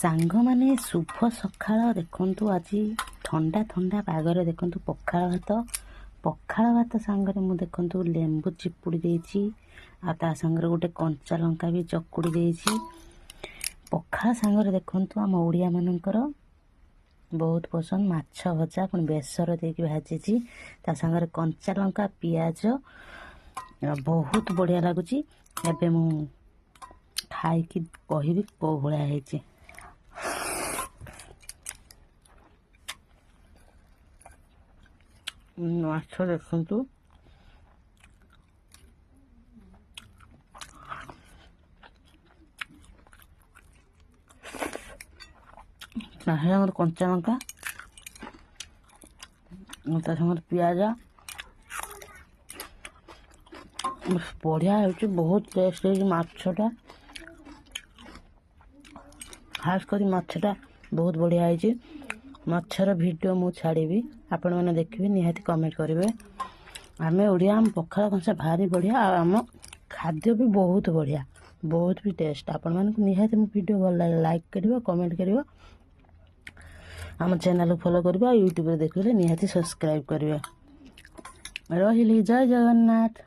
सांग माने शुभ सकाळ देखंतु आज ठंडा ठंडा पागरे देखंतु पखाळ भात सांगरे मु देखंतु लेंबू चिपुड़ी देछि आ ता सांगरे गोटे कंचा लंका भी चकुड़ी देछि। पखाळ सांगरे देखंतु आम ओडिया मानकर बहुत पसंद माछ भजा पुणी बेसर देकी भाजी ता सांगरे कंचा लंका पियाज बहुत बढ़िया लगुच। एबे मु खाई कहबी को भलिया ହେଇଛି। माछ देखंतु कंचा लंका पियाज बढ़िया हो बहुत टेस्ट है माछटा खास करी माछटा बहुत बढ़िया है। माछर वीडियो मु छाड़बी आपण मैंने देखिए निहाती कमेंट करेंगे। आम ओडिया आम पखाळ कंसा भारी बढ़िया आम खाद्य भी बहुत बढ़िया बहुत भी टेस्ट। आपण मानक निहाती मो वीडियो भल लगे लाइक करिवो कमेंट करिवो आम चैनल फॉलो करिवो यूट्यूब रे देखले निहाती सब्सक्राइब करिवो। रहिली जय जगन्नाथ।